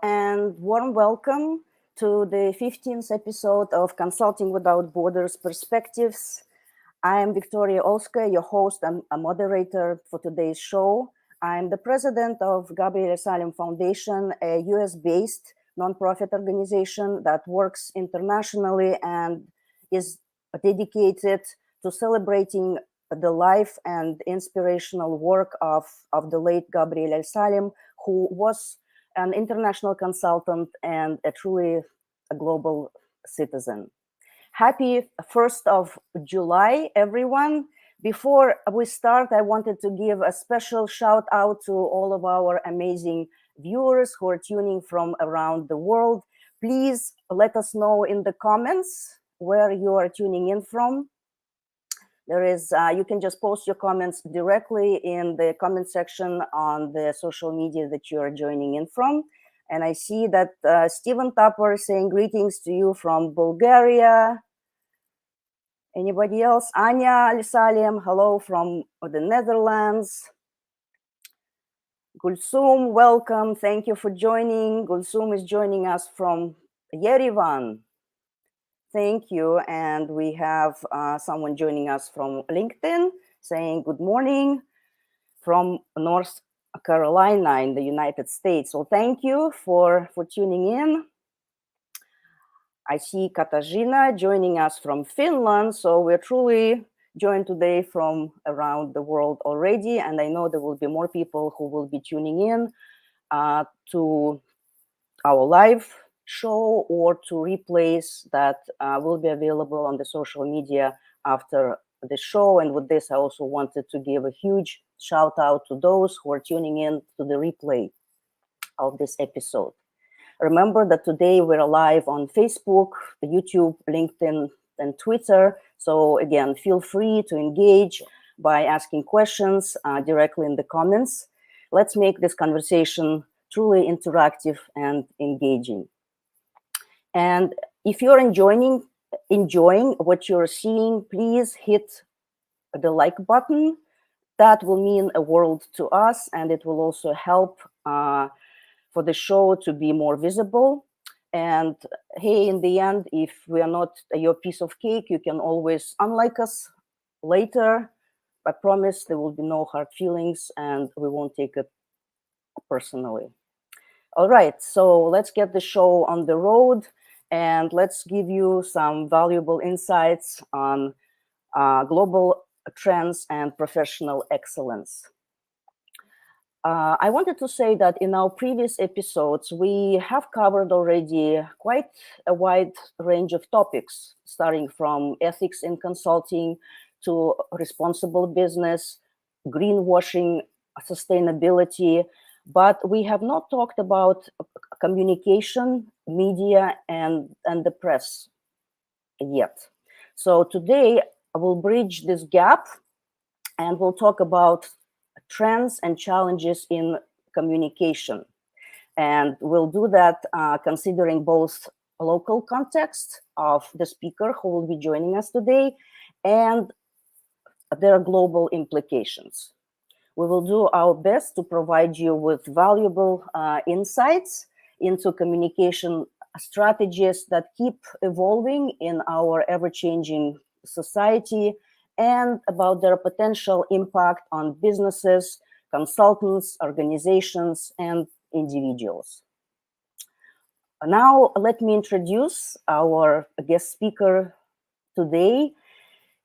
and warm welcome to the 15th episode of Consulting Without Borders Perspectives. I am Victoria Olska, your host and a moderator for today's show. I'm the president of Gabriel Al-Salem Foundation, a US-based nonprofit organization that works internationally and is dedicated to celebrating the life and inspirational work of the late Gabriel Al-Salem, who was an international consultant and a truly global citizen. Happy 1st of July, everyone. Before we start, I wanted to give a special shout out to all of our amazing viewers who are tuning from around the world. Please let us know in the comments where you are tuning in from. You can just post your comments directly in the comment section on the social media that you are joining in from. And I see that Stephen Tupper is saying greetings to you from Bulgaria. Anybody else? Anya Al-Salem, hello from the Netherlands. Gulsum, welcome. Thank you for joining. Gulsum is joining us from Yerevan. Thank you. And we have someone joining us from LinkedIn saying good morning from North Carolina in the United States. So thank you for tuning in. I see Katarzyna joining us from Finland. So we're truly joined today from around the world already. And I know there will be more people who will be tuning in to our live show or to replays that will be available on the social media after the show. And with this, I also wanted to give a huge shout out to those who are tuning in to the replay of this episode. Remember that today we're live on Facebook, YouTube, LinkedIn, and Twitter. So again, feel free to engage by asking questions directly in the comments. Let's make this conversation truly interactive and engaging. And if you're enjoying what you're seeing, please hit the like button. That will mean a world to us, and it will also help for the show to be more visible. And hey, in the end, if we are not your piece of cake, you can always unlike us later. I promise there will be no hard feelings, and we won't take it personally. All right, so let's get the show on the road. And let's give you some valuable insights on global trends and professional excellence. I wanted to say that in our previous episodes, we have covered already quite a wide range of topics, starting from ethics in consulting to responsible business, greenwashing, sustainability, but we have not talked about communication, media, and the press yet. So today I will bridge this gap and we'll talk about trends and challenges in communication. And we'll do that considering both local context of the speaker who will be joining us today and their global implications. We will do our best to provide you with valuable insights into communication strategies that keep evolving in our ever-changing society and about their potential impact on businesses, consultants, organizations, and individuals. Now, let me introduce our guest speaker today.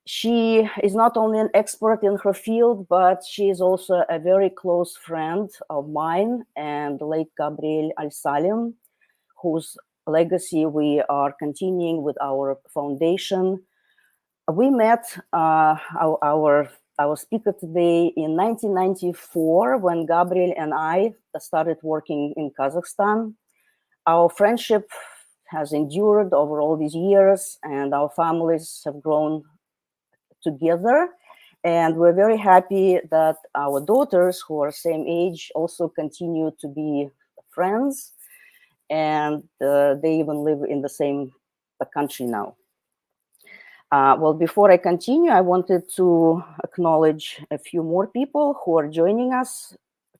She is not only an expert in her field, but she is also a very close friend of mine and the late Gabriel Al-Salem, whose legacy we are continuing with our foundation. We met our speaker today in 1994 when Gabriel and I started working in Kazakhstan. Our friendship has endured over all these years, and our families have grown together, and we're very happy that our daughters, who are same age, also continue to be friends, and they even live in the same country now. Well, before I continue, I wanted to acknowledge a few more people who are joining us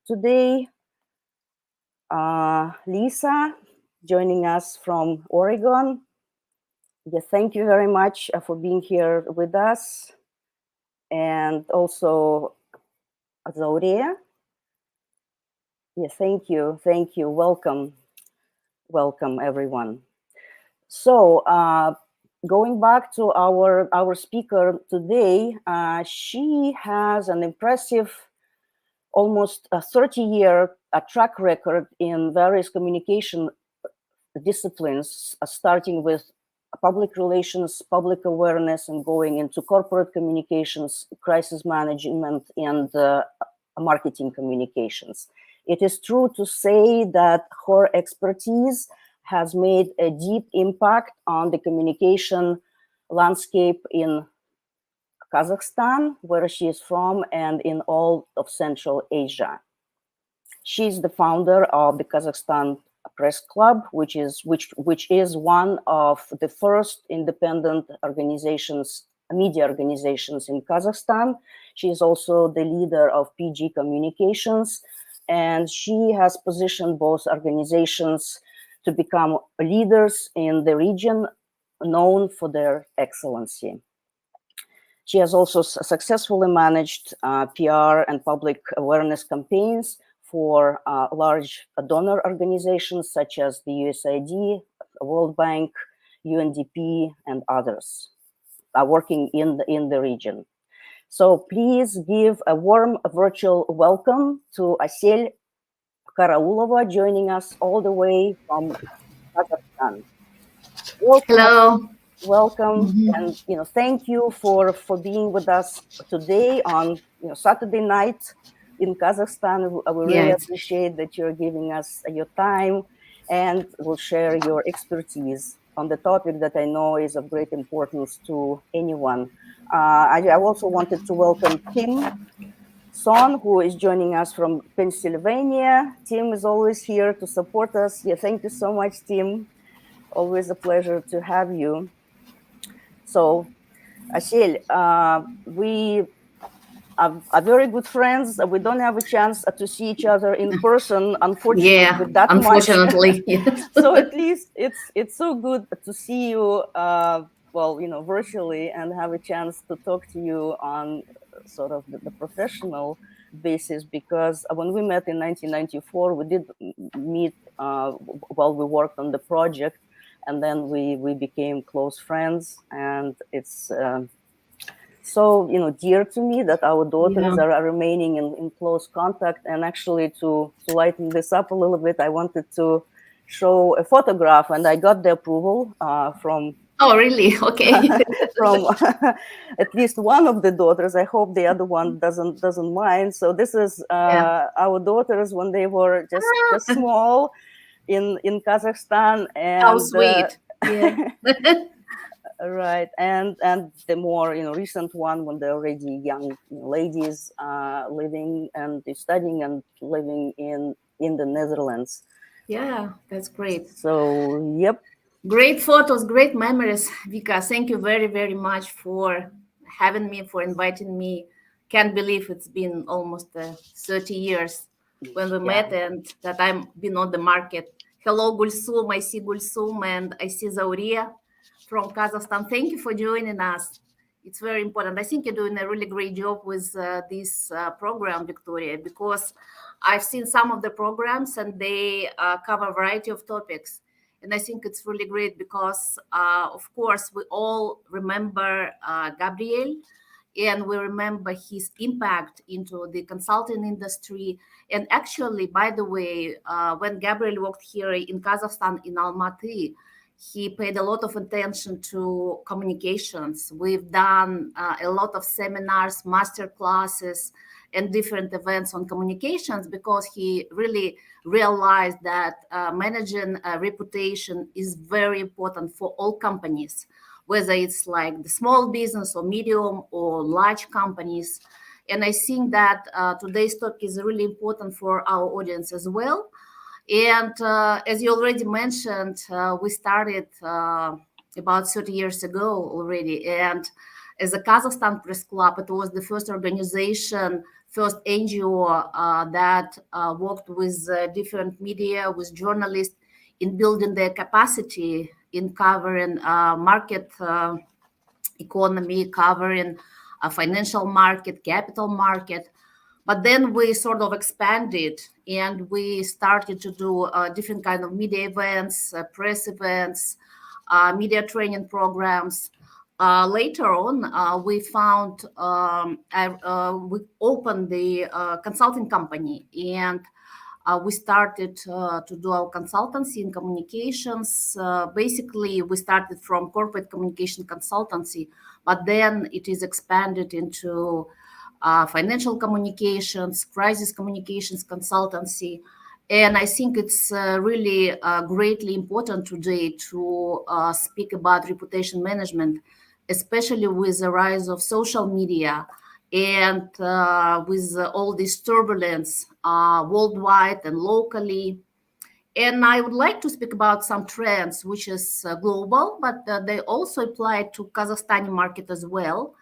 today. Lisa, joining us from Oregon. Yeah, thank you very much for being here with us. And also Zauria. Yeah, thank you. Welcome everyone. So going back to our speaker today, she has an impressive, almost a 30-year track record in various communication disciplines, starting with public relations, public awareness, and going into corporate communications, crisis management, and marketing communications. It is true to say that her expertise has made a deep impact on the communication landscape in Kazakhstan, where she is from, and in all of Central Asia. She's the founder of the Kazakhstan Press Club, which is one of the first independent organizations, media organizations in Kazakhstan. She is also the leader of PG Communications, and she has positioned both organizations to become leaders in the region, known for their excellency. She has also successfully managed PR and public awareness campaigns for large donor organizations such as the USAID, World Bank, UNDP, and others working in the region. So please give a warm virtual welcome to Assel Karaulova, joining us all the way from Kazakhstan. Welcome. Hello. Welcome, and thank you for being with us today on Saturday night in Kazakhstan. We really appreciate that you're giving us your time and will share your expertise on the topic that I know is of great importance to anyone. I also wanted to welcome Tim Son, who is joining us from Pennsylvania. Tim is always here to support us. Yeah, thank you so much, Tim. Always a pleasure to have you. So, Asel, we are very good friends. We don't have a chance to see each other in person, unfortunately, that unfortunately. much. So at least it's so good to see you, virtually, and have a chance to talk to you on sort of the professional basis. Because when we met in 1994, we did meet while we worked on the project. And then we became close friends, and it's so dear to me that our daughters are remaining in close contact. And actually, to lighten this up a little bit, I wanted to show a photograph, and I got the approval from. Oh, really? Okay. From at least one of the daughters. I hope the other one doesn't mind. So this is our daughters when they were just small. In Kazakhstan, and how sweet. Right, and the more recent one when they're already young ladies living and studying and living in the Netherlands. Yeah, that's great. So yep, great photos, great memories, Vika. Thank you very, very much for having me, for inviting me. Can't believe it's been almost 30 years when we met, and that I've been on the market. Hello, Gulsum. I see Gulsum, and I see Zauria from Kazakhstan. Thank you for joining us. It's very important. I think you're doing a really great job with this program, Victoria, because I've seen some of the programs, and they cover a variety of topics. And I think it's really great because, of course, we all remember Gabriel, and we remember his impact into the consulting industry. And actually, by the way, when Gabriel worked here in Kazakhstan, in Almaty, he paid a lot of attention to communications. We've done a lot of seminars, master classes, and different events on communications, because he really realized that managing a reputation is very important for all companies, whether it's like the small business or medium or large companies. And I think that today's topic is really important for our audience as well. And as you already mentioned, we started about 30 years ago already. And as a Kazakhstan Press Club. It was the first organization, first NGO that worked with different media, with journalists in building their capacity in covering market economy, covering a financial market, capital market. But then we sort of expanded and we started to do different kind of media events, press events, media training programs. Later on, we found we opened the consulting company, and we started to do our consultancy in communications. Basically, we started from corporate communication consultancy, but then it is expanded into financial communications, crisis communications consultancy. And I think it's really greatly important today to speak about reputation management, especially with the rise of social media and with all this turbulence worldwide and locally. And I would like to speak about some trends, which is global, but they also apply to Kazakhstani market as well.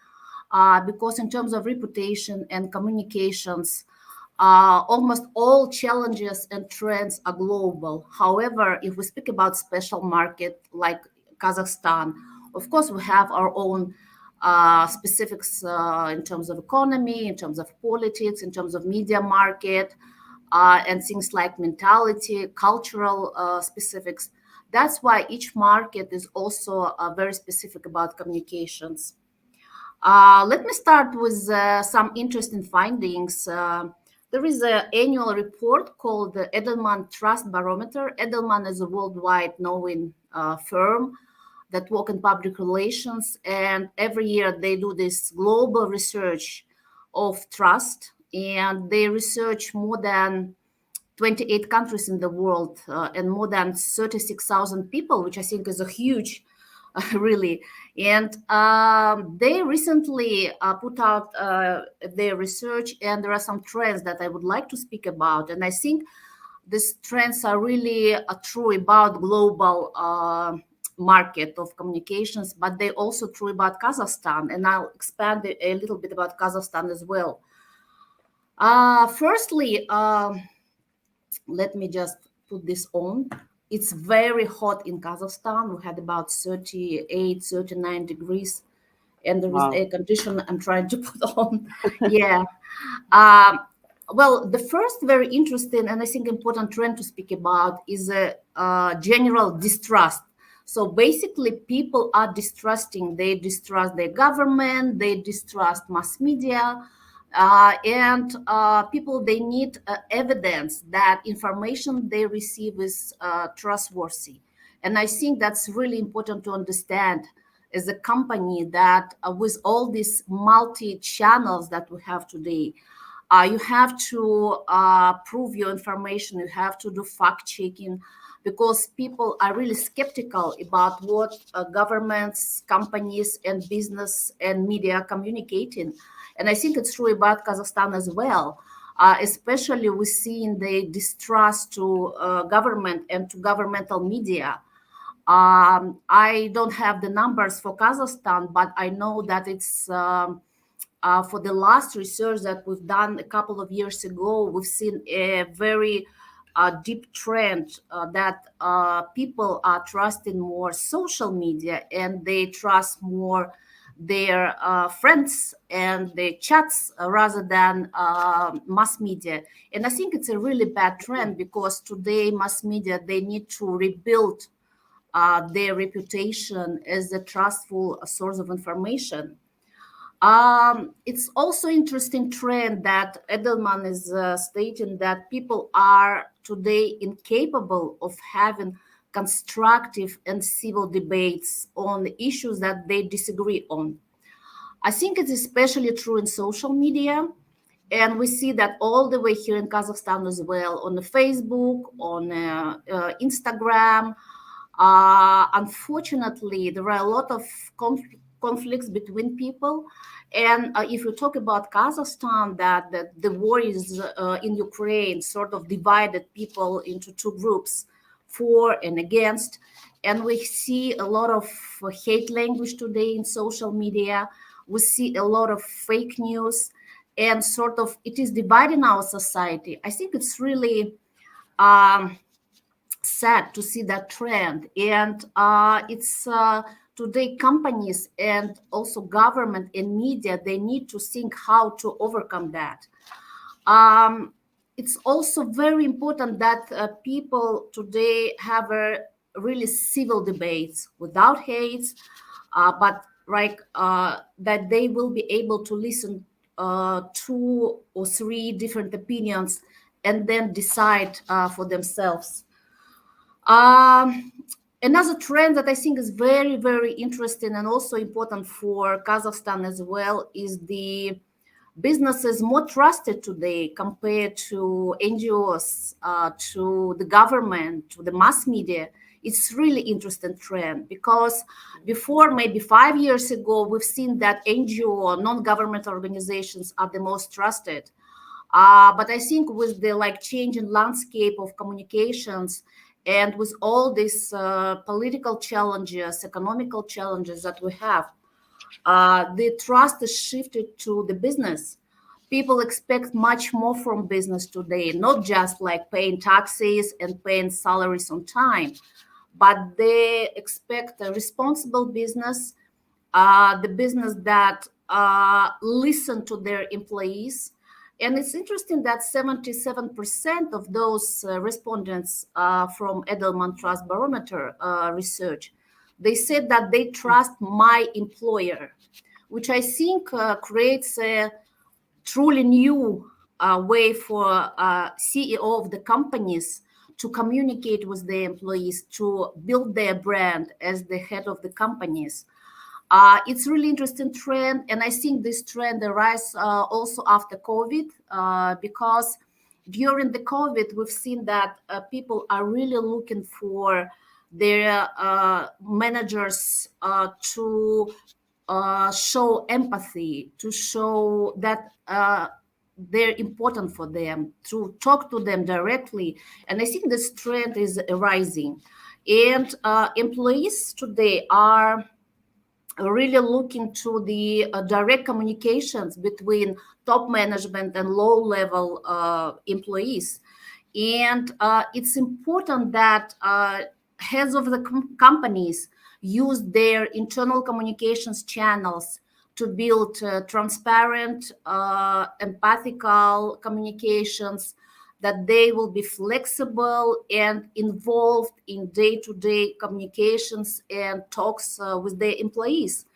Because in terms of reputation and communications, almost all challenges and trends are global. However, if we speak about special market like Kazakhstan, of course, we have our own specifics in terms of economy, in terms of politics, in terms of media market, and things like mentality, cultural specifics. That's why each market is also very specific about communications. Let me start with some interesting findings. There is an annual report called the Edelman Trust Barometer. Edelman is a worldwide known firm that work in public relations, and every year they do this global research of trust, and they research more than 28 countries in the world and more than 36,000 people, which I think is a huge really. And they recently put out their research, and there are some trends that I would like to speak about. And I think these trends are really true about global market of communications, but they also true about Kazakhstan. And I'll expand a little bit about Kazakhstan as well. Firstly, let me just put this on. It's very hot in Kazakhstan. We had about 38, 39 degrees, and there is air conditioner I'm trying to put on. Yeah. Well, the first very interesting and I think important trend to speak about is a general distrust. So basically, people are distrusting. They distrust their government. They distrust mass media. And people, they need evidence that information they receive is trustworthy. And I think that's really important to understand as a company that with all these multi-channels that we have today, you have to prove your information. You have to do fact-checking, because people are really skeptical about what governments, companies, and business and media are communicating. And I think it's true about Kazakhstan as well, especially we see in the distrust to government and to governmental media. I don't have the numbers for Kazakhstan, but I know that it's for the last research that we've done a couple of years ago, we've seen a very deep trend that people are trusting more social media, and they trust more their friends and their chats rather than mass media. And I think it's a really bad trend, because today mass media, they need to rebuild their reputation as a trustful source of information. It's also interesting trend that Edelman is stating that people are today incapable of having constructive and civil debates on issues that they disagree on. I think it's especially true in social media, and we see that all the way here in Kazakhstan as well, on the Facebook, on Instagram. Unfortunately, there are a lot of conflicts between people. And if you talk about Kazakhstan, that the war is in Ukraine sort of divided people into two groups, for and against. And we see a lot of hate language today in social media. We see a lot of fake news, and sort of it is dividing our society. I think it's really sad to see that trend. And it's today companies and also government and media, they need to think how to overcome that. It's also very important that people today have a really civil debates without hates, but that they will be able to listen 2 or 3 different opinions and then decide for themselves. Another trend that I think is very, very interesting and also important for Kazakhstan as well is the businesses more trusted today compared to NGOs, to the government, to the mass media. It's really interesting trend, because before maybe 5 years ago, we've seen that NGO, non-governmental organizations, are the most trusted. But I think with the changing landscape of communications and with all these political challenges, economical challenges that we have, the trust is shifted to the business. People expect much more from business today, not just paying taxes and paying salaries on time, but they expect a responsible business, the business that listen to their employees. And it's interesting that 77% of those respondents from Edelman Trust Barometer research, they said that they trust my employer, which I think creates a truly new way for CEO of the companies to communicate with their employees, to build their brand as the head of the companies. It's really interesting trend, and I think this trend arises also after COVID, because during the COVID, we've seen that people are really looking for their managers to show empathy, to show that they're important for them, to talk to them directly. And I think this trend is rising. And employees today are really looking to the direct communications between top management and low-level employees. And it's important that heads of the companies use their internal communications channels to build transparent, empathical communications, that they will be flexible and involved in day-to-day communications and talks with their employees.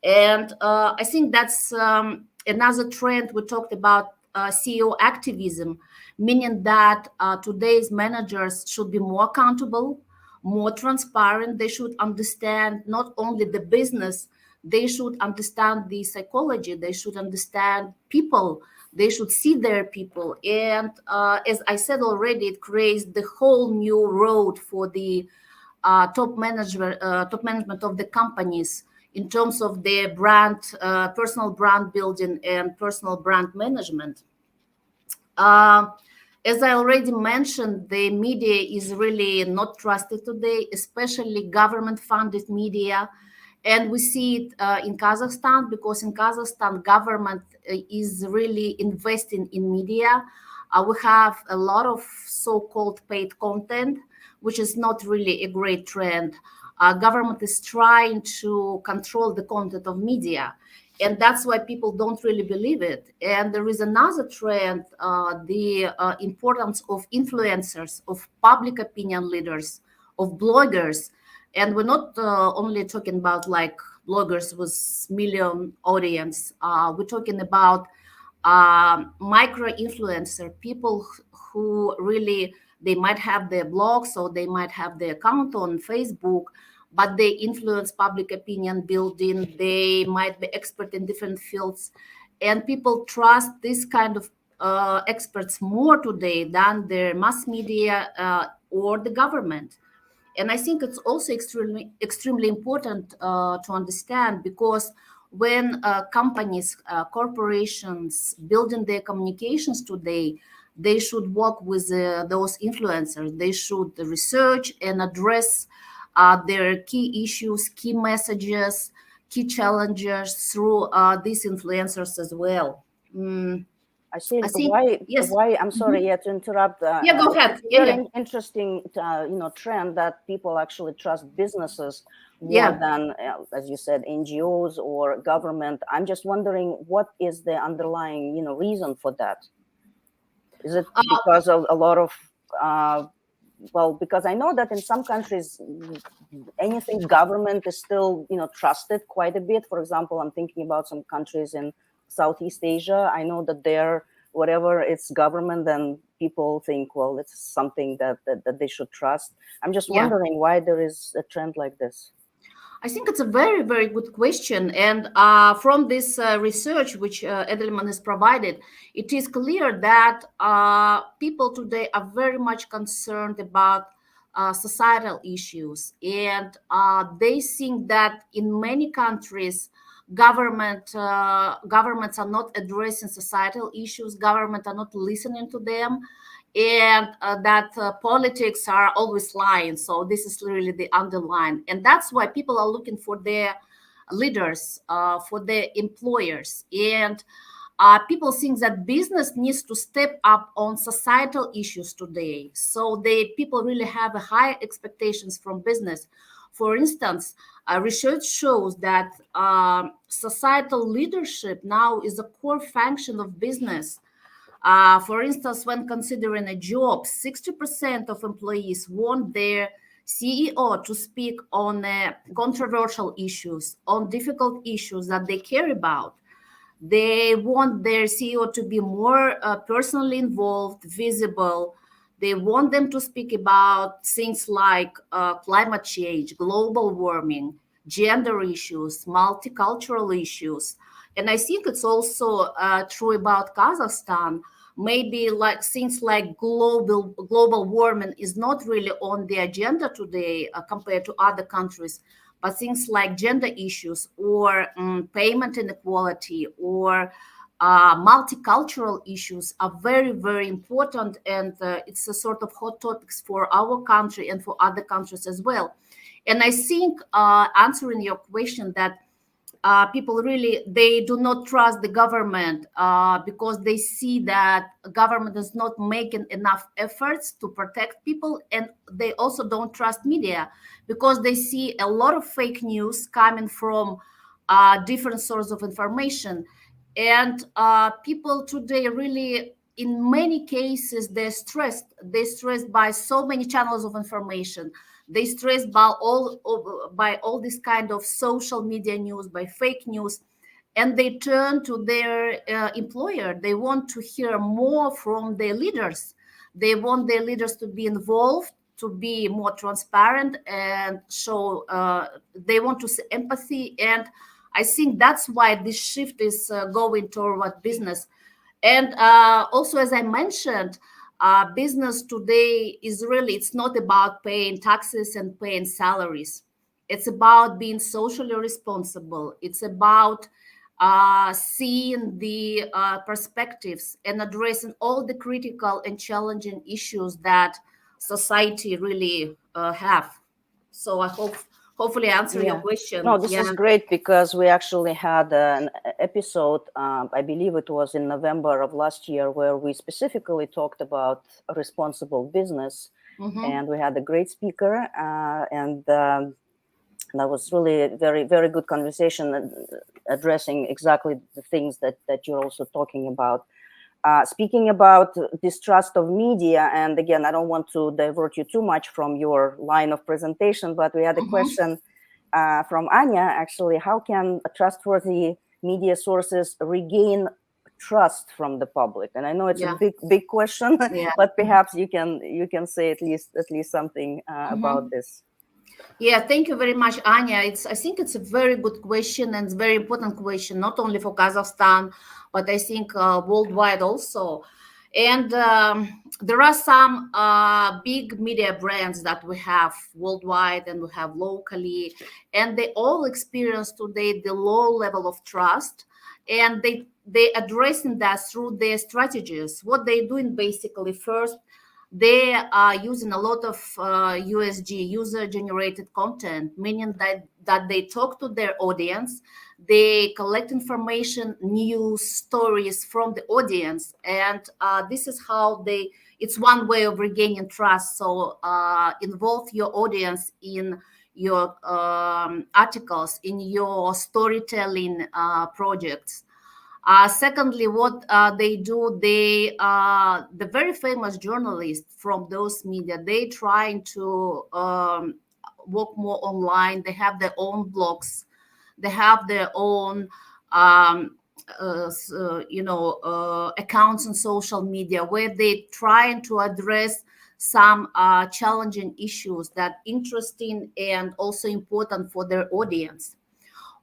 And I think that's another trend. We talked about CEO activism, meaning that today's managers should be more accountable, more transparent. They should understand not only the business, they should understand the psychology, they should understand people, they should see their people. And as I said already, it creates the whole new road for the top management of the companies in terms of their brand, personal brand building and personal brand management. As I already mentioned, the media is really not trusted today, especially government-funded media. And we see it in Kazakhstan, because in Kazakhstan, government is really investing in media. We have a lot of so-called paid content, which is not really a great trend. Government is trying to control the content of media, and that's why people don't really believe it. And there is another trend, the importance of influencers, of public opinion leaders, of bloggers. And we're not only talking about bloggers with million audience. We're talking about micro influencer, people who really, they might have their blogs or they might have their account on Facebook, but they influence public opinion building. They might be expert in different fields, and people trust this kind of experts more today than their mass media or the government. And I think it's also extremely important to understand, because when companies, corporations building their communications today, they should work with those influencers. They should research and address their key issues, key messages, key challenges through these influencers as well. I see. I think yes. Why? I'm sorry, to interrupt. Yeah, go ahead. It's a very interesting, trend that people actually trust businesses more than, as you said, NGOs or government. I'm just wondering, what is the underlying, reason for that? Is it because of a lot of, because I know that in some countries, anything government is still, trusted quite a bit. For example, I'm thinking about some countries in Southeast Asia. I know that there, whatever it's government, then people think, well, it's something that they should trust. I'm just wondering why there is a trend like this. I think it's a very, very good question. And from this research which Edelman has provided, it is clear that people today are very much concerned about societal issues. And they think that in many countries, governments are not addressing societal issues, government are not listening to them, and that politics are always lying. So this is really the underline, and that's why people are looking for their leaders, for their employers, and people think that business needs to step up on societal issues today. So people really have a high expectations from business. For instance, research shows that societal leadership now is a core function of business. For instance, when considering a job, 60% of employees want their CEO to speak on controversial issues, on difficult issues that they care about. They want their CEO to be more personally involved, visible. They want them to speak about things like climate change, global warming, gender issues, multicultural issues. And I think it's also true about Kazakhstan. Maybe like things like global warming is not really on the agenda today compared to other countries, but things like gender issues or payment inequality or multicultural issues are very, very important, and it's a sort of hot topics for our country and for other countries as well. And I think answering your question that people really, they do not trust the government because they see that government is not making enough efforts to protect people, and they also don't trust media because they see a lot of fake news coming from different sources of information. And people today really, in many cases, they're stressed by so many channels of information. They stressed by all this kind of social media news, by fake news, and they turn to their employer. They want to hear more from their leaders. They want their leaders to be involved, to be more transparent, and show. They want to see empathy, and I think that's why this shift is going toward business. And also, as I mentioned, business today is really, it's not about paying taxes and paying salaries. It's about being socially responsible. It's about seeing the perspectives and addressing all the critical and challenging issues that society really have. So I hopefully answer your question. No, this is great because we actually had an episode, I believe it was in November of last year, where we specifically talked about responsible business. And we had a great speaker, and that was really a very, very good conversation addressing exactly the things that you're also talking about. Speaking about distrust of media, and again, I don't want to divert you too much from your line of presentation, but we had a question from Anya, actually. How can trustworthy media sources regain trust from the public? And I know it's a big question, but perhaps you can say at least something about this. Yeah, thank you very much, Anya. I think it's a very good question and very important question, not only for Kazakhstan, but I think worldwide also. And there are some big media brands that we have worldwide and we have locally, and they all experience today the low level of trust, and they addressing that through their strategies. What they're doing basically, first, they are using a lot of USG, user-generated content, meaning that they talk to their audience, they collect information, news, stories from the audience, and this is how it's one way of regaining trust. So involve your audience in your articles, in your storytelling projects. Secondly, what they do, the very famous journalists from those media, they trying to work more online. They have their own blogs, they have their own accounts on social media where they trying to address some challenging issues that interesting and also important for their audience.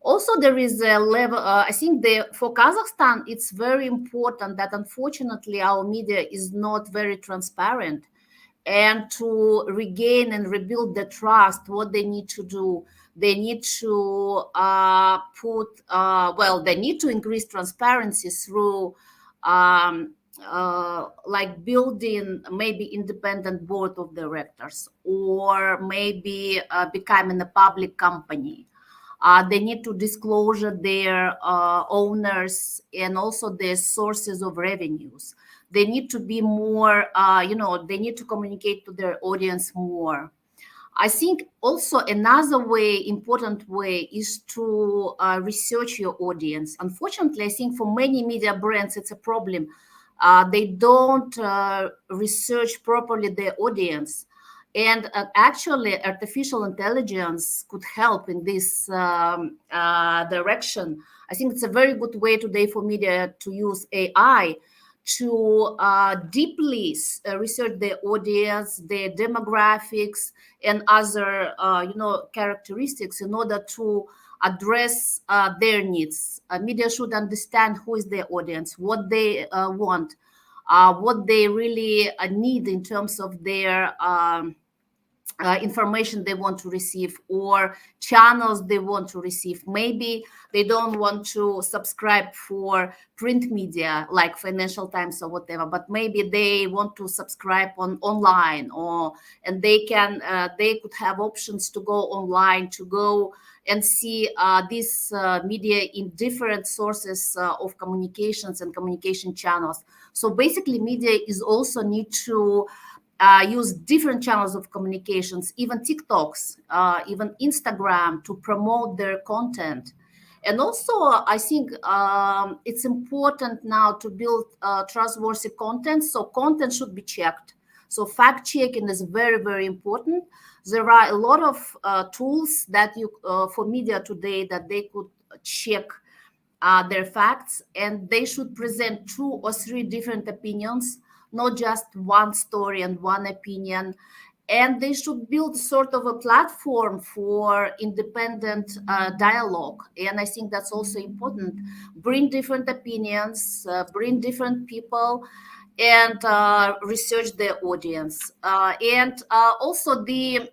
Also, there is a level, I think for Kazakhstan, it's very important that unfortunately our media is not very transparent. And to regain and rebuild the trust, what they need to do, they need to they need to increase transparency through like building maybe independent board of directors, or maybe becoming a public company. They need to disclose their owners and also their sources of revenues. They need to be more, they need to communicate to their audience more. I think also another important way is to research your audience. Unfortunately, I think for many media brands, it's a problem. They don't research properly their audience. And actually, artificial intelligence could help in this direction. I think it's a very good way today for media to use AI to deeply research their audience, their demographics, and other characteristics in order to address their needs. Media should understand who is their audience, what they want, what they really need in terms of their information they want to receive, or channels they want to receive. Maybe they don't want to subscribe for print media like Financial Times or whatever, but maybe they want to subscribe online, and they could have options to go online, to go and see this media in different sources of communications and communication channels. So basically, media is also need to use different channels of communications, even TikToks, even Instagram, to promote their content. And also, I think it's important now to build trustworthy content. So content should be checked. So fact checking is very, very important. There are a lot of tools that for media today that they could check their facts, and they should present 2 or 3 different opinions, not just one story and one opinion. And they should build sort of a platform for independent dialogue. And I think that's also important. Bring different opinions, bring different people, and research their audience. And also the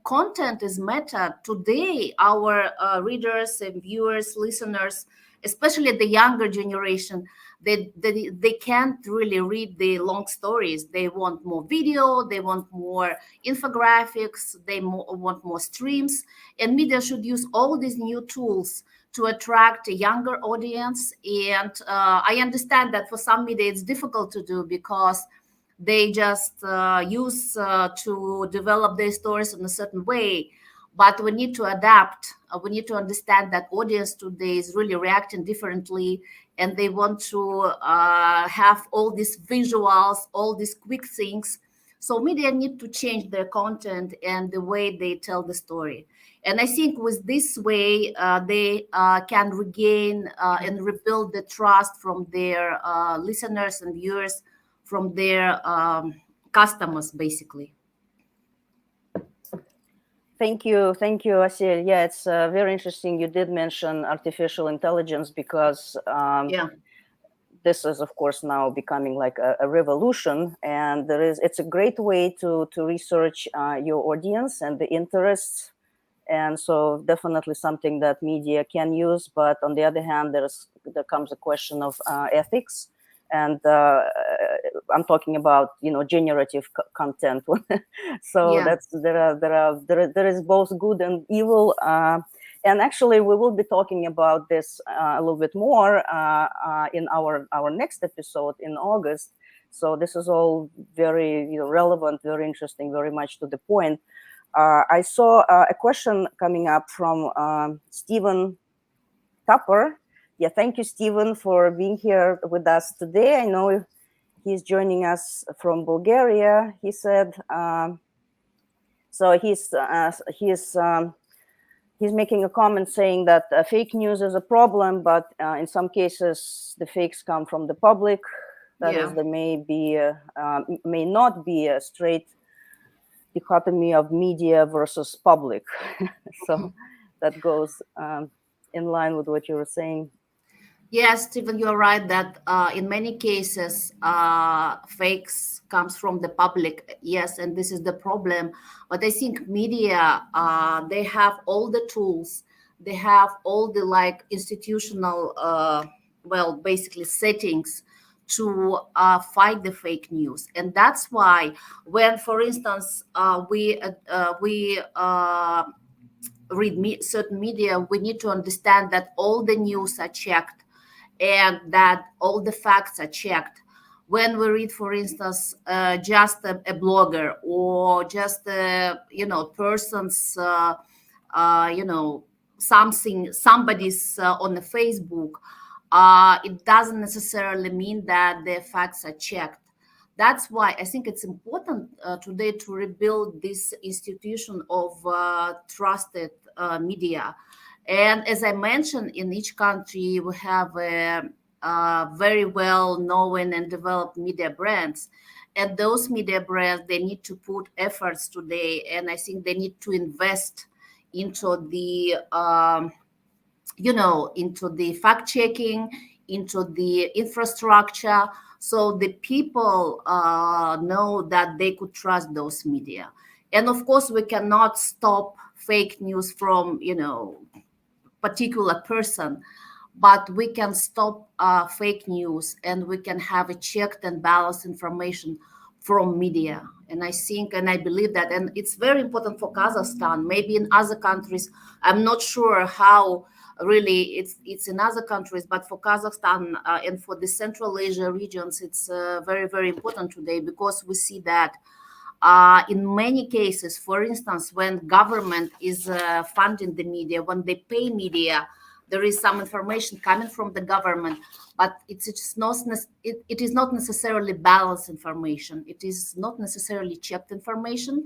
content is matter. Today, our readers and viewers, listeners, especially the younger generation, they can't really read the long stories. They want more video, they want more infographics, they want more streams. And media should use all these new tools to attract a younger audience. And I understand that for some media it's difficult to do because they just use to develop their stories in a certain way. But we need to adapt. We need to understand that audience today is really reacting differently, and they want to have all these visuals, all these quick things. So media need to change their content and the way they tell the story. And I think with this way, they can regain and rebuild the trust from their listeners and viewers, from their customers, basically. Thank you, Asel. Yeah, it's very interesting. You did mention artificial intelligence because this is, of course, now becoming like a revolution, and it's a great way to research your audience and the interests. And so definitely something that media can use. But on the other hand, there comes a question of ethics and I'm talking about generative content. So Yeah. there is both good and evil. And actually, we will be talking about this a little bit more in our next episode in August. So this is all very relevant, very interesting, very much to the point. I saw a question coming up from Stephen Tupper. Yeah, thank you, Stephen, for being here with us today. I know he's joining us from Bulgaria. He said, so he's making a comment saying that fake news is a problem, but in some cases the fakes come from the public. That is, there may not be a straight dichotomy of media versus public. So that goes in line with what you were saying. Yes, Stephen, you're right that in many cases, fakes comes from the public. Yes, and this is the problem. But I think media, they have all the tools. They have all the institutional, basically settings to fight the fake news. And that's why when, for instance, we read certain media, we need to understand that all the news are checked and that all the facts are checked. When we read, for instance, just a blogger or just person's somebody's on the Facebook, it doesn't necessarily mean that the facts are checked. That's why I think it's important today to rebuild this institution of trusted media. And as I mentioned, in each country, we have very well known and developed media brands. And those media brands, they need to put efforts today. And I think they need to invest into the, into the fact checking, into the infrastructure, so the people know that they could trust those media. And of course, we cannot stop fake news from, particular person, but we can stop fake news, and we can have a checked and balanced information from media. And I think and I believe that, and it's very important for Kazakhstan. Maybe in other countries, I'm not sure how really it's in other countries, but for Kazakhstan and for the Central Asia regions, it's very, very important today, because we see that in many cases, for instance, when government is funding the media, when they pay media, there is some information coming from the government, but it is not necessarily balanced information. It is not necessarily checked information.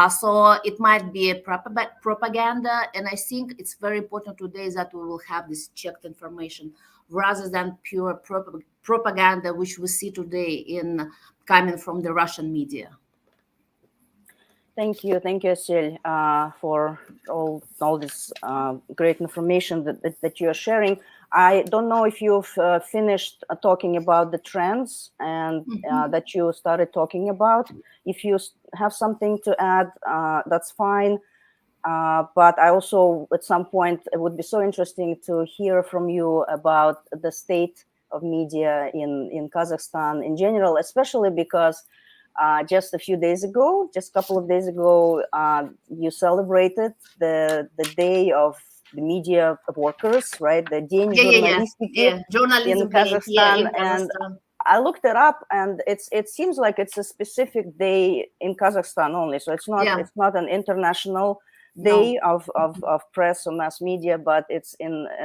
So it might be a propaganda. And I think it's very important today that we will have this checked information rather than pure propaganda, which we see today coming from the Russian media. Thank you, Assel, for all this great information that you are sharing. I don't know if you've finished talking about the trends and that you started talking about. If you have something to add, that's fine. But I also, at some point, it would be so interesting to hear from you about the state of media in Kazakhstan in general, especially because just a couple of days ago, you celebrated the day of the media workers, right? The День журналистики in Kazakhstan. And I looked it up, and it seems like it's a specific day in Kazakhstan only. So it's not an international day of press or mass media, but it's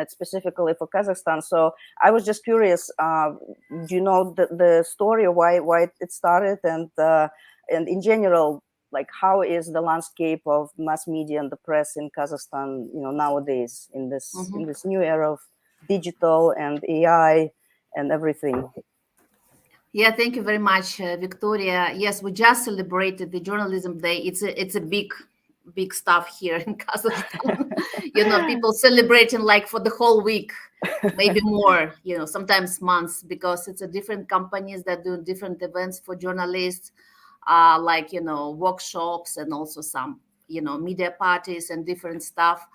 specifically for Kazakhstan. So I was just curious, do you know the story of why it started, and in general, like, how is the landscape of mass media and the press in Kazakhstan, nowadays in this new era of digital and AI and everything? Yeah, thank you very much, Victoria. Yes, we just celebrated the Journalism Day. It's a big stuff here in Kazakhstan. People celebrating like for the whole week, maybe more, sometimes months, because it's a different companies that do different events for journalists, workshops, and also some, media parties and different stuff.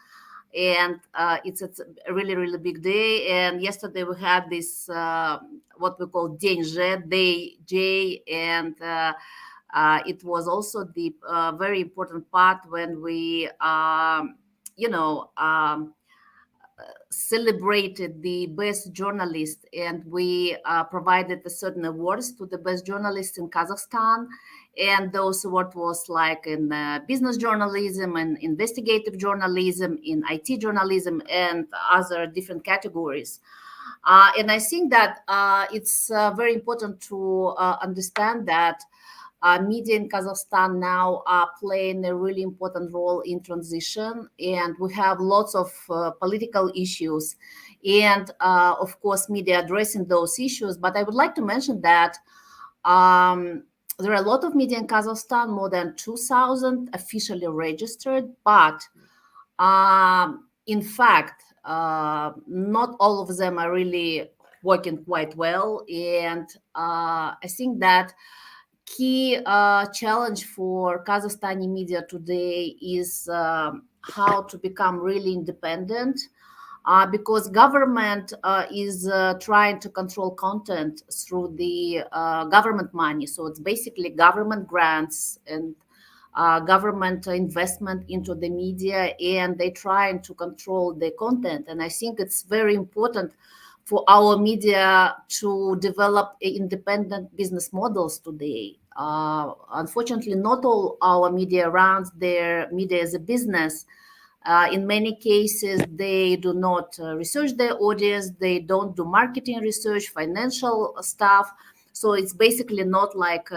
and it's a really, really big day. And yesterday we had this what we call День Ж, Day J, and it was also the very important part when we, you know, celebrated the best journalist, and we provided a certain awards to the best journalists in Kazakhstan. And those award was like in business journalism and investigative journalism, in IT journalism, and other different categories. And I think that it's very important to understand that media in Kazakhstan now are playing a really important role in transition, and we have lots of political issues, and of course, media addressing those issues. But I would like to mention that there are a lot of media in Kazakhstan, more than 2,000 officially registered, but in fact, not all of them are really working quite well, and I think that key challenge for Kazakhstani media today is how to become really independent, because government is trying to control content through the government money. So it's basically government grants and government investment into the media, and they're trying to control the content. And I think it's very important for our media to develop independent business models today. Unfortunately, not all our media runs their media as a business. In many cases, they do not research their audience, they don't do marketing research, financial stuff. So it's basically not like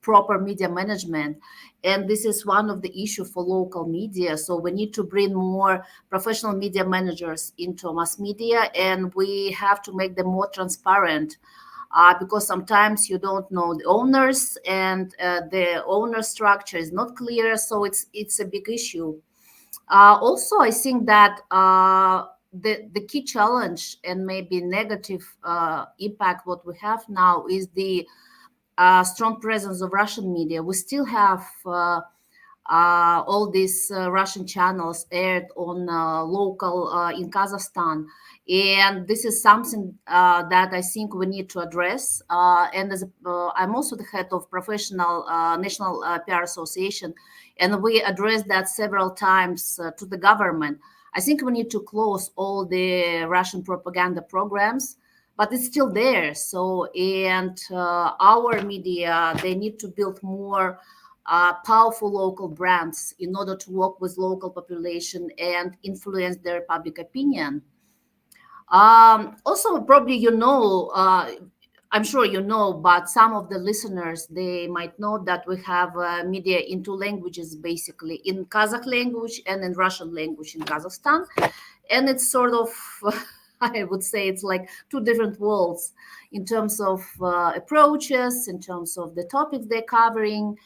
proper media management. And this is one of the issues for local media. So we need to bring more professional media managers into mass media, and we have to make them more transparent, because sometimes you don't know the owners, and the owner structure is not clear. So it's a big issue. Also, I think that the key challenge and maybe negative impact what we have now is the strong presence of Russian media. We still have all these Russian channels aired on local in Kazakhstan, and this is something that I think we need to address. And as I'm also the head of professional National PR Association, and we addressed that several times to the government. I think we need to close all the Russian propaganda programs, but it's still there. So, and our media, they need to build more powerful local brands in order to work with local population and influence their public opinion. Also, probably I'm sure you know, but some of the listeners, they might know that we have media in two languages, basically in Kazakh language and in Russian language in Kazakhstan. And it's sort of, I would say it's like two different worlds in terms of approaches, in terms of the topics they're covering.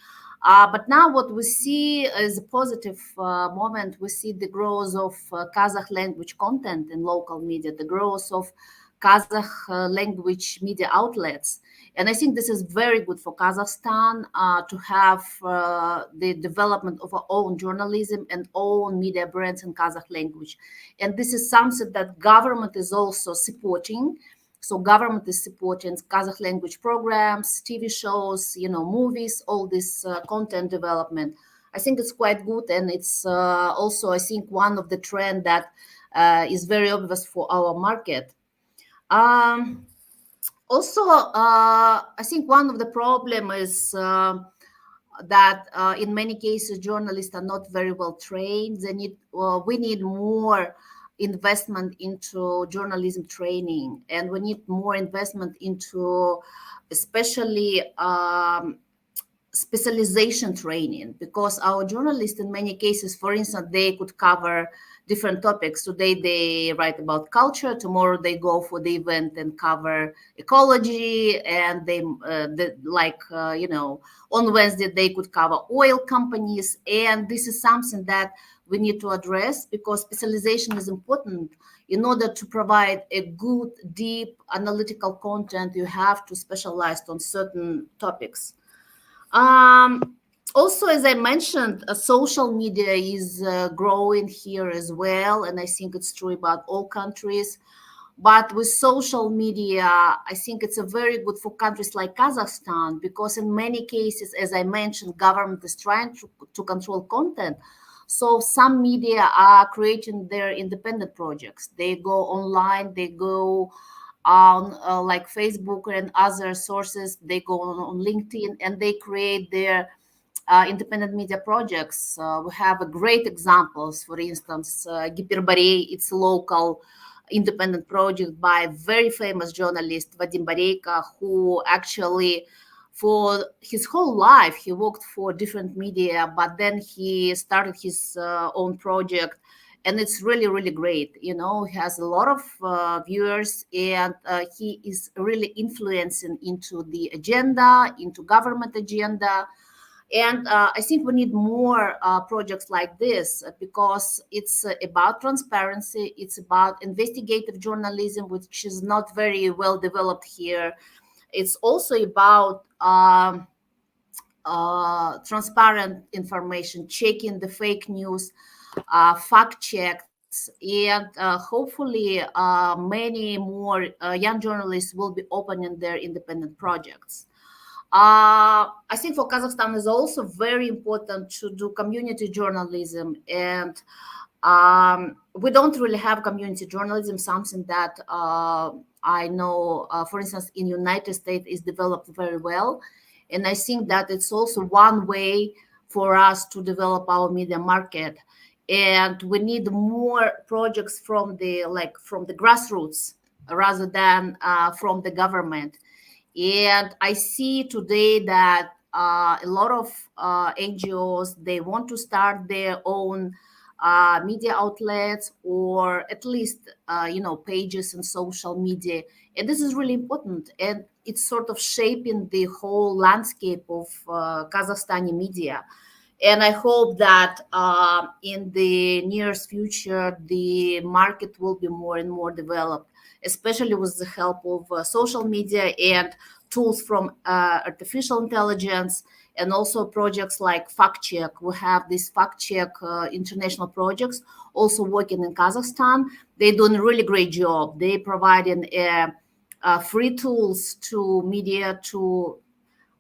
But now what we see is a positive moment. We see the growth of Kazakh language content in local media, the growth of Kazakh language media outlets. And I think this is very good for Kazakhstan to have the development of our own journalism and own media brands in Kazakh language. And this is something that government is also supporting. So government is supporting Kazakh language programs, TV shows, movies, all this content development. I think it's quite good. And it's also, I think, one of the trend that is very obvious for our market. Also, I think one of the problem is that in many cases journalists are not very well trained. We need more investment into journalism training, and we need more investment into especially specialization training, because our journalists in many cases, for instance, they could cover different topics. Today they write about culture, tomorrow they go for the event and cover ecology, and on Wednesday they could cover oil companies. And this is something that we need to address, because specialization is important. In order to provide a good, deep analytical content, you have to specialize on certain topics. Also, as I mentioned, social media is growing here as well, and I think it's true about all countries. But with social media, I think it's a very good for countries like Kazakhstan, because in many cases, as I mentioned, government is trying to control content. So some media are creating their independent projects. They go online, they go on like Facebook and other sources, they go on LinkedIn, and they create their independent media projects. We have great examples. For instance, Giperbare, it's a local independent project by very famous journalist Vadim Bareika, who actually for his whole life he worked for different media, but then he started his own project, and it's really really great. You know, he has a lot of viewers, and he is really influencing into the agenda, into government agenda. And I think we need more projects like this, because it's about transparency, it's about investigative journalism, which is not very well developed here. It's also about transparent information, checking the fake news, fact checks, and hopefully many more young journalists will be opening their independent projects. I think for Kazakhstan is also very important to do community journalism, and we don't really have community journalism, something that I know, for instance, in United States is developed very well. And I think that it's also one way for us to develop our media market. And we need more projects from the grassroots rather than from the government. And I see today that a lot of NGOs, they want to start their own media outlets, or at least pages in social media, and this is really important, and it's sort of shaping the whole landscape of Kazakhstani media. And I hope that in the nearest future the market will be more and more developed, especially with the help of social media and tools from artificial intelligence, and also projects like fact check. We have these fact check international projects also working in Kazakhstan. They're doing a really great job. They providing free tools to media, to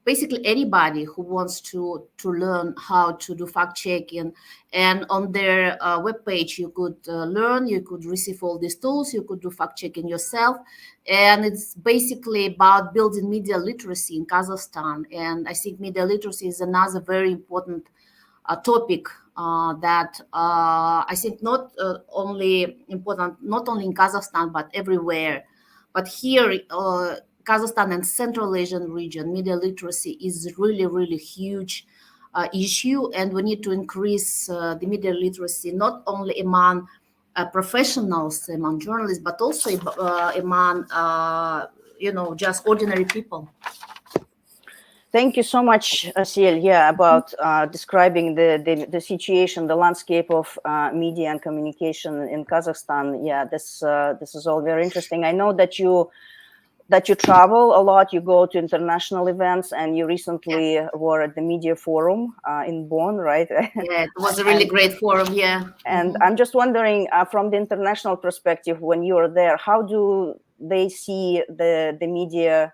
basically anybody who wants to learn how to do fact checking. And on their webpage you could learn, you could receive all these tools, you could do fact checking yourself. And it's basically about building media literacy in Kazakhstan. And I think media literacy is another very important topic that I think not only important, not only in Kazakhstan but everywhere. But here Kazakhstan and Central Asian region, media literacy is really, really huge issue, and we need to increase the media literacy not only among professionals, among journalists, but also among just ordinary people. Thank you so much, Asel. Yeah, about describing the situation, the landscape of media and communication in Kazakhstan. Yeah, this is all very interesting. I know that you travel a lot, you go to international events, and you recently were at the media forum in Bonn, right? Yeah, it was a really great forum, yeah. And I'm just wondering, from the international perspective, when you're there, how do they see the media,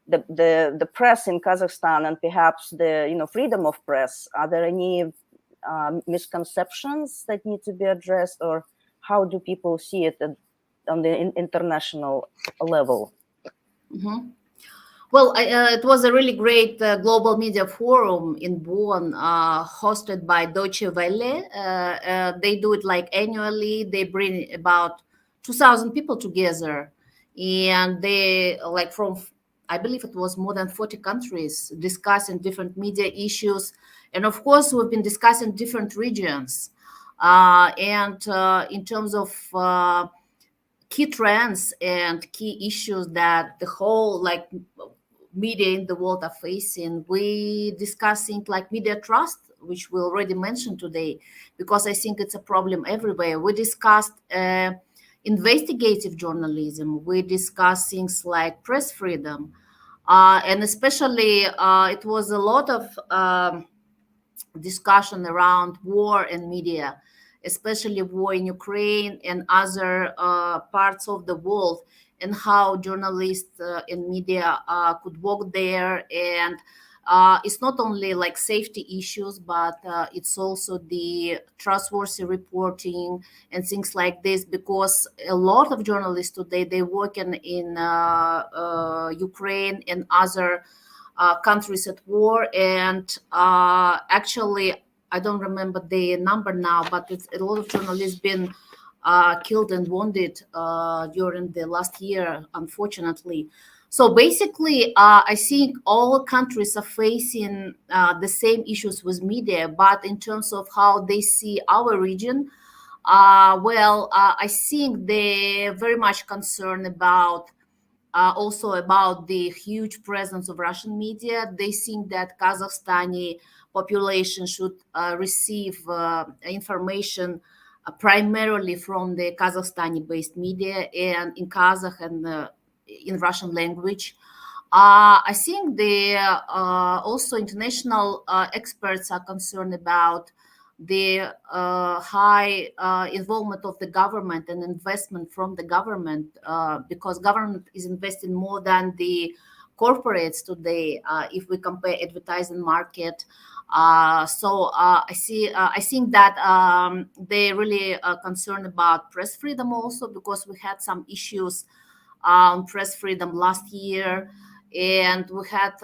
the press in Kazakhstan, and perhaps the freedom of press? Are there any misconceptions that need to be addressed, or how do people see it on the international level? Mm-hmm. Well, it was a really great global media forum in Bonn, hosted by Deutsche Welle. They do it like annually. They bring about 2,000 people together, and they from, I believe it was more than 40 countries, discussing different media issues. And of course, we've been discussing different regions. And in terms of key trends and key issues that the whole media in the world are facing, we discussing like media trust, which we already mentioned today, because I think it's a problem everywhere. We discussed investigative journalism, we discuss things like press freedom, and especially it was a lot of discussion around war and media, especially war in Ukraine and other parts of the world, and how journalists and media could work there. And it's not only like safety issues, but it's also the trustworthy reporting and things like this, because a lot of journalists today, they work in Ukraine and other countries at war. And actually, I don't remember the number now, but it's a lot of journalists been killed and wounded during the last year, unfortunately. So basically, I think all countries are facing the same issues with media, but in terms of how they see our region, I think they're very much concerned about also about the huge presence of Russian media. They think that Kazakhstani population should receive information primarily from the Kazakhstani-based media and in Kazakh and in Russian language. I think the also international experts are concerned about the high involvement of the government and investment from the government, because government is investing more than the corporates today if we compare advertising market. I think that they really concerned about press freedom also, because we had some issues press freedom last year. And we had,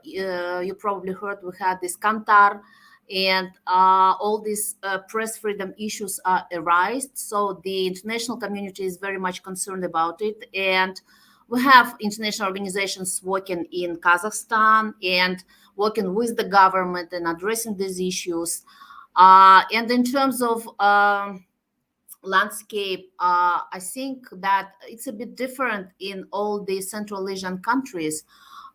you probably heard, we had this Kantar, and all these press freedom issues arise. So the international community is very much concerned about it. And we have international organizations working in Kazakhstan and working with the government and addressing these issues. And in terms of landscape, I think that it's a bit different in all the Central Asian countries.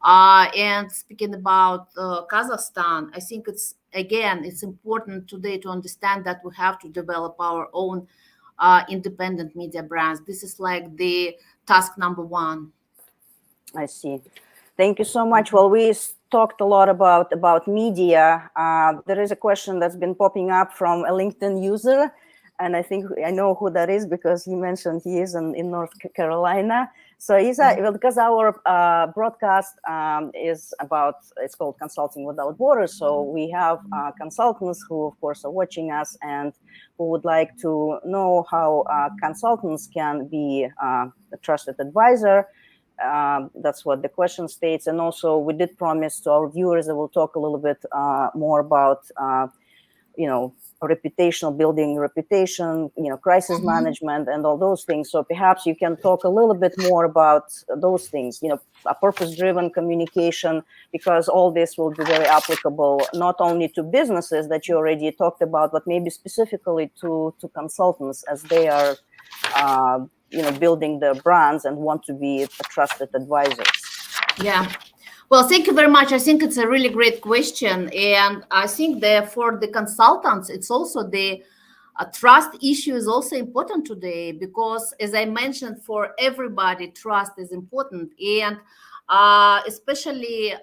And speaking about Kazakhstan, I think it's important today to understand that we have to develop our own independent media brands. This is like the task number one. I see. Thank you so much. Well, we talked a lot about media. There is a question that's been popping up from a LinkedIn user, and I think I know who that is because he mentioned he is in North Carolina. So Isa, because our broadcast is about, it's called Consulting Without Borders. So we have consultants who, of course, are watching us and who would like to know how consultants can be a trusted advisor. That's what the question states. And also we did promise to our viewers that we'll talk a little bit more about, reputational building, reputation, crisis management and all those things. So perhaps you can talk a little bit more about those things, a purpose-driven communication, because all this will be very applicable, not only to businesses that you already talked about, but maybe specifically to consultants as they are, building their brands and want to be trusted advisors. Yeah. Well, thank you very much. I think it's a really great question. And I think that for the consultants, it's also the trust issue is also important today, because as I mentioned, for everybody, trust is important. And especially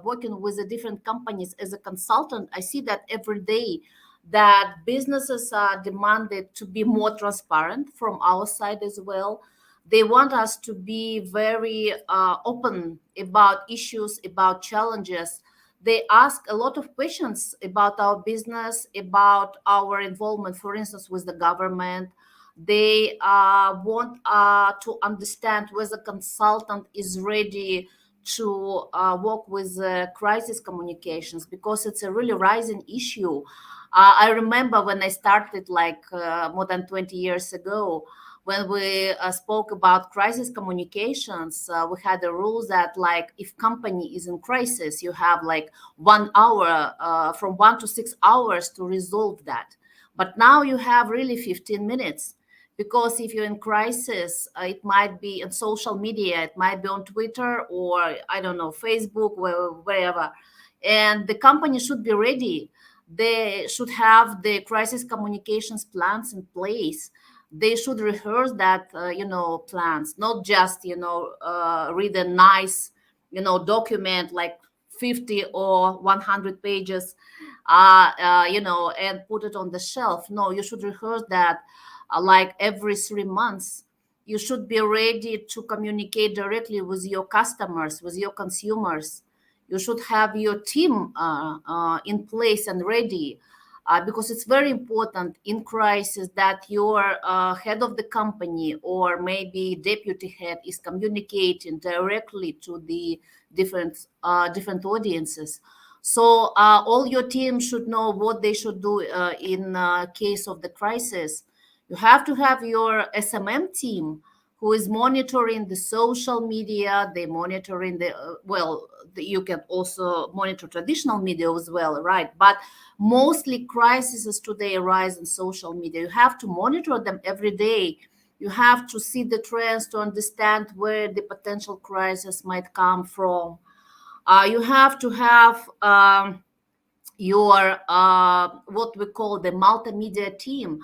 working with the different companies as a consultant, I see that every day that businesses are demanded to be more transparent from our side as well. They want us to be very open about issues, about challenges. They ask a lot of questions about our business, about our involvement, for instance, with the government. They want to understand whether consultant is ready to work with crisis communications, because it's a really rising issue. I remember when I started more than 20 years ago, when we spoke about crisis communications, we had a rule that if company is in crisis, you have 1 hour, from 1 to 6 hours to resolve that. But now you have really 15 minutes, because if you're in crisis, it might be in social media, it might be on Twitter or I don't know, Facebook, wherever. And the company should be ready. They should have the crisis communications plans in place. They should rehearse that, plans, not just, read a nice, document 50 or 100 pages, and put it on the shelf. No, you should rehearse that like every 3 months. You should be ready to communicate directly with your customers, with your consumers. You should have your team in place and ready, because it's very important in crisis that your head of the company or maybe deputy head is communicating directly to the different audiences. So all your team should know what they should do in case of the crisis. You have to have your SMM team who is monitoring the social media. They monitoring you can also monitor traditional media as well, right? But mostly crises today arise in social media. You have to monitor them every day. You have to see the trends to understand where the potential crisis might come from. You have to have your what we call the multimedia team,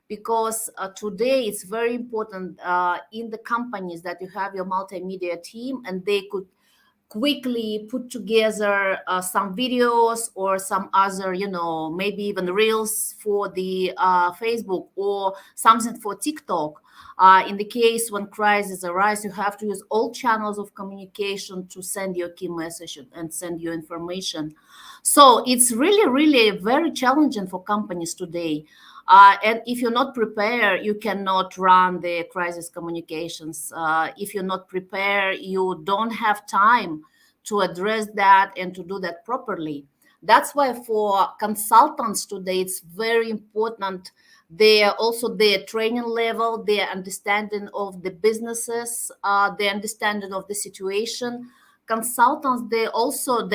because today it's very important in the companies that you have your multimedia team, and they could quickly put together some videos or some other, maybe even reels for the Facebook or something for TikTok. In the case when crisis arise, you have to use all channels of communication to send your key message and send your information. So it's really, really very challenging for companies today. And if you're not prepared, you cannot run the crisis communications. If you're not prepared, you don't have time to address that and to do that properly. That's why for consultants today, it's very important. Their training level, their understanding of the businesses, their understanding of the situation. Consultants, they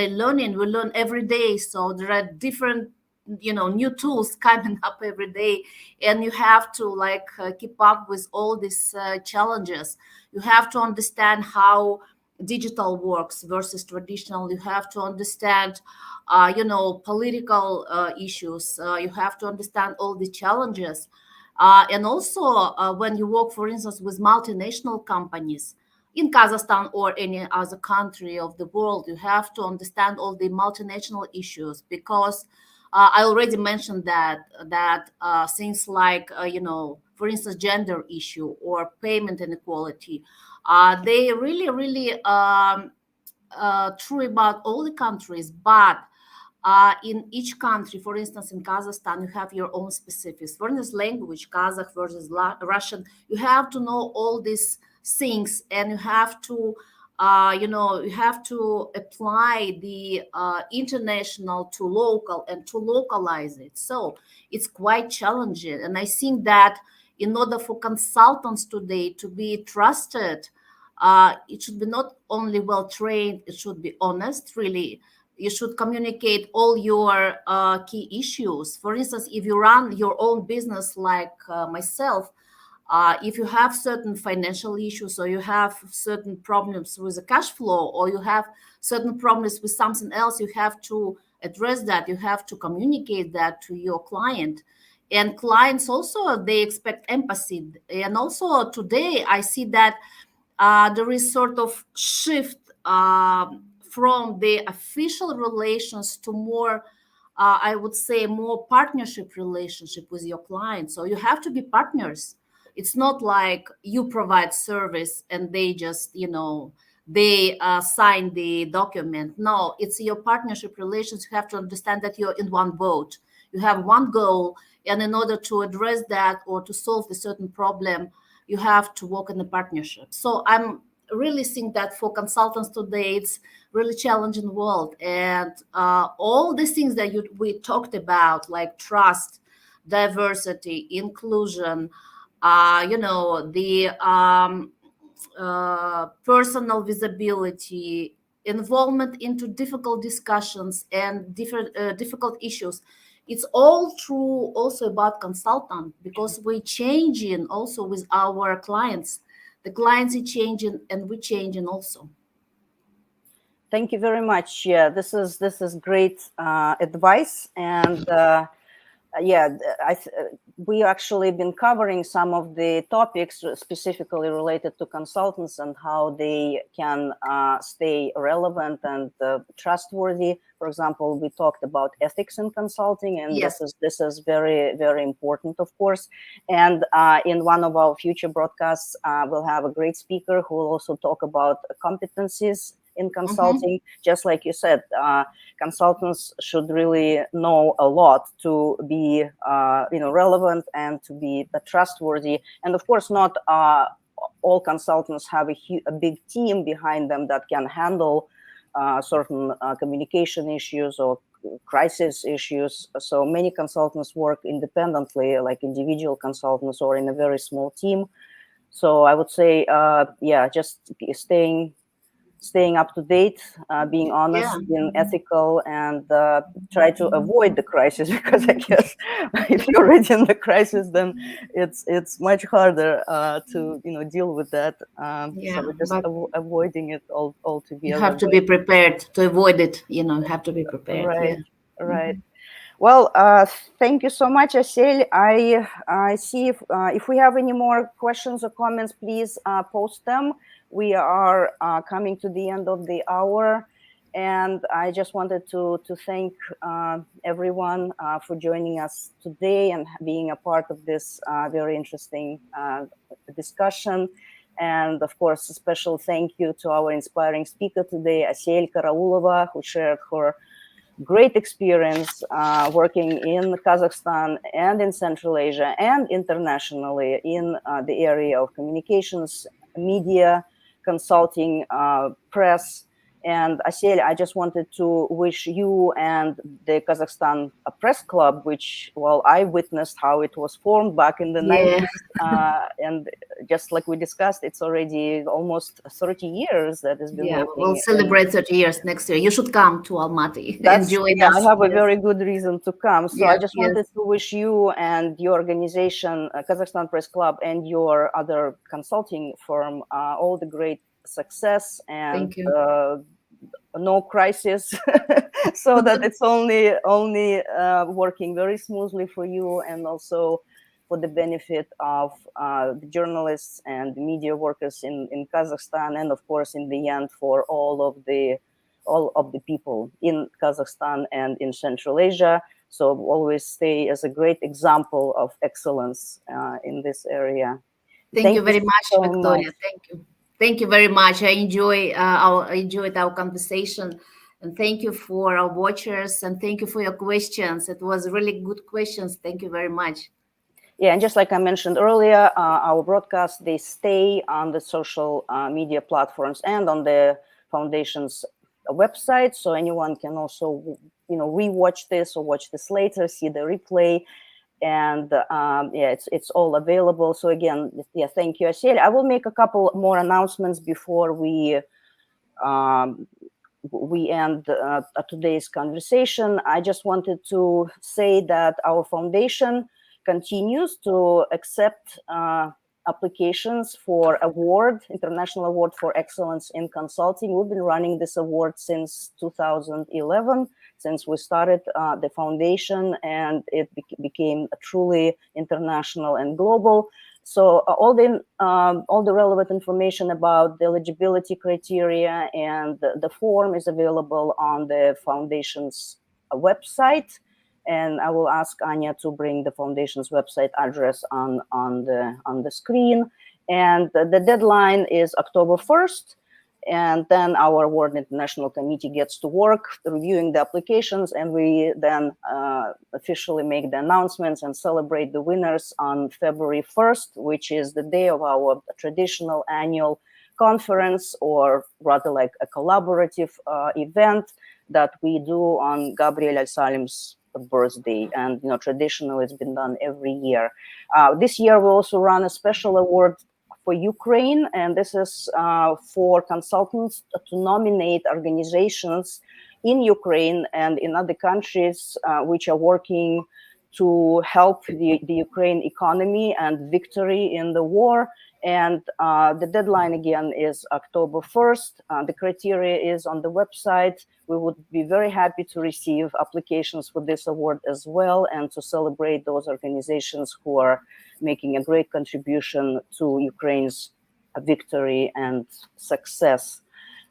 learning. We learn every day, so there are different new tools coming up every day, and you have to keep up with all these challenges. You have to understand how digital works versus traditional. You have to understand political issues. You have to understand all the challenges, and also when you work, for instance, with multinational companies in Kazakhstan or any other country of the world, you have to understand all the multinational issues, because I already mentioned that things like for instance, gender issue or payment inequality, they really, really true about all the countries, but in each country, for instance, in Kazakhstan, you have your own specifics. For instance, language, Kazakh versus Russian, you have to know all these things, and you have to you have to apply the international to local and to localize it. So it's quite challenging. And I think that in order for consultants today to be trusted, it should be not only well trained, it should be honest, really. You should communicate all your key issues. For instance, if you run your own business like myself, if you have certain financial issues, or you have certain problems with the cash flow, or you have certain problems with something else, you have to address that. You have to communicate that to your client. And clients also, they expect empathy. And also today, I see that there is sort of shift from the official relations to more, I would say, more partnership relationship with your clients. So you have to be partners. It's not like you provide service and they just, they sign the document. No, it's your partnership relations. You have to understand that you're in one boat. You have one goal. And in order to address that or to solve a certain problem, you have to work in a partnership. So I'm really think that for consultants today, it's really challenging world. And all the things that we talked about, like trust, diversity, inclusion, the personal visibility, involvement into difficult discussions and difficult issues. It's all true also about consultant, because we're changing also with our clients. The clients are changing and we're changing also. Thank you very much. Yeah, this is great advice, and we actually been covering some of the topics specifically related to consultants and how they can stay relevant and trustworthy. For example, we talked about ethics in consulting, and Yes. this is very, very important, of course. And in one of our future broadcasts, we'll have a great speaker who will also talk about competencies in consulting. Just like you said, consultants should really know a lot to be relevant and to be trustworthy. And of course, not all consultants have a big team behind them that can handle certain communication issues or crisis issues. So many consultants work independently, like individual consultants, or in a very small team. So I would say, just staying up to date, being honest, being ethical, and try to avoid the crisis, because I guess if you're already in the crisis, then it's much harder to deal with that. So we're just avoiding it altogether. You have to be prepared to avoid it. You have to be prepared. Right, right. Well, thank you so much, Asel. I see if we have any more questions or comments, please post them. We are coming to the end of the hour, and I just wanted to thank everyone for joining us today and being a part of this very interesting discussion. And of course, a special thank you to our inspiring speaker today, Assel Karaulova, who shared her great experience working in Kazakhstan and in Central Asia and internationally in the area of communications, media, consulting, press. And Asel, I just wanted to wish you and the Kazakhstan Press Club, which, well, I witnessed how it was formed back in the 90s. And just like we discussed, it's already almost 30 years that has been working. We'll celebrate 30 years next year. You should come to Almaty and join us. I have a very good reason to come. So I just wanted to wish you and your organization, Kazakhstan Press Club, and your other consulting firm all the great success and no crisis, so that it's only working very smoothly for you, and also for the benefit of the journalists and the media workers in Kazakhstan, and of course in the end for all of the people in Kazakhstan and in Central Asia. So always stay as a great example of excellence in this area. Thank you very much, Victoria. Thank you. Thank you very much. I enjoyed our conversation, and thank you for our watchers, and thank you for your questions. It was really good questions. Thank you very much. Yeah, and just like I mentioned earlier, our broadcasts, they stay on the social media platforms and on the foundation's website, so anyone can also rewatch this or watch this later, see the replay. And it's all available. So again, thank you, Asel. I will make a couple more announcements before we end today's conversation. I just wanted to say that our foundation continues to accept applications for International Award for Excellence in Consulting. We've been running this award since 2011. Since we started the foundation, and it became truly international and global. So all the relevant information about the eligibility criteria and the form is available on the foundation's website. And I will ask Anya to bring the foundation's website address on the screen. And the deadline is October 1st. And then our Award International Committee gets to work reviewing the applications, and we then officially make the announcements and celebrate the winners on February 1st, which is the day of our traditional annual conference, or rather like a collaborative event that we do on Gabriel Al-Salem's birthday. And traditionally it's been done every year. This year we also run a special award for Ukraine, and this is for consultants to nominate organizations in Ukraine and in other countries which are working to help the Ukraine economy and victory in the war. And the deadline again is October 1st. The criteria is on the website. We would be very happy to receive applications for this award as well, and to celebrate those organizations who are making a great contribution to Ukraine's victory and success.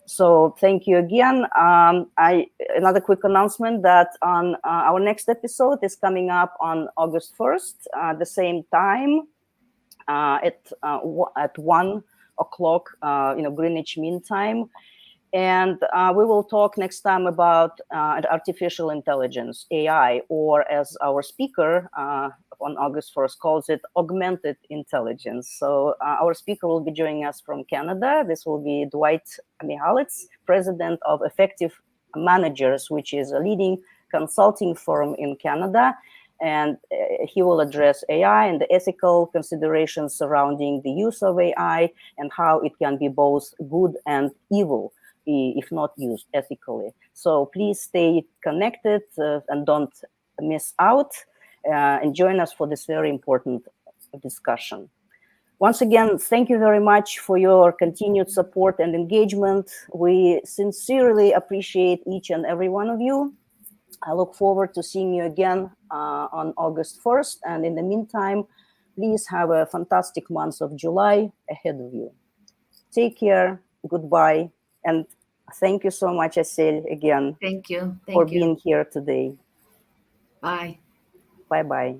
So thank you again. Another quick announcement that on our next episode is coming up on August 1st, the same time at 1 o'clock, Greenwich Mean Time. And we will talk next time about artificial intelligence, AI, or as our speaker on August 1st calls it, augmented intelligence. So our speaker will be joining us from Canada. This will be Dwight Mihalitz, president of Effective Managers, which is a leading consulting firm in Canada. And he will address AI and the ethical considerations surrounding the use of AI and how it can be both good and evil if not used ethically. So please stay connected and don't miss out, and join us for this very important discussion. Once again, thank you very much for your continued support and engagement. We sincerely appreciate each and every one of you. I look forward to seeing you again on August 1st. And in the meantime, please have a fantastic month of July ahead of you. Take care. Goodbye. And thank you so much, Asel, again. Thank you. For being here today. Bye. Bye-bye.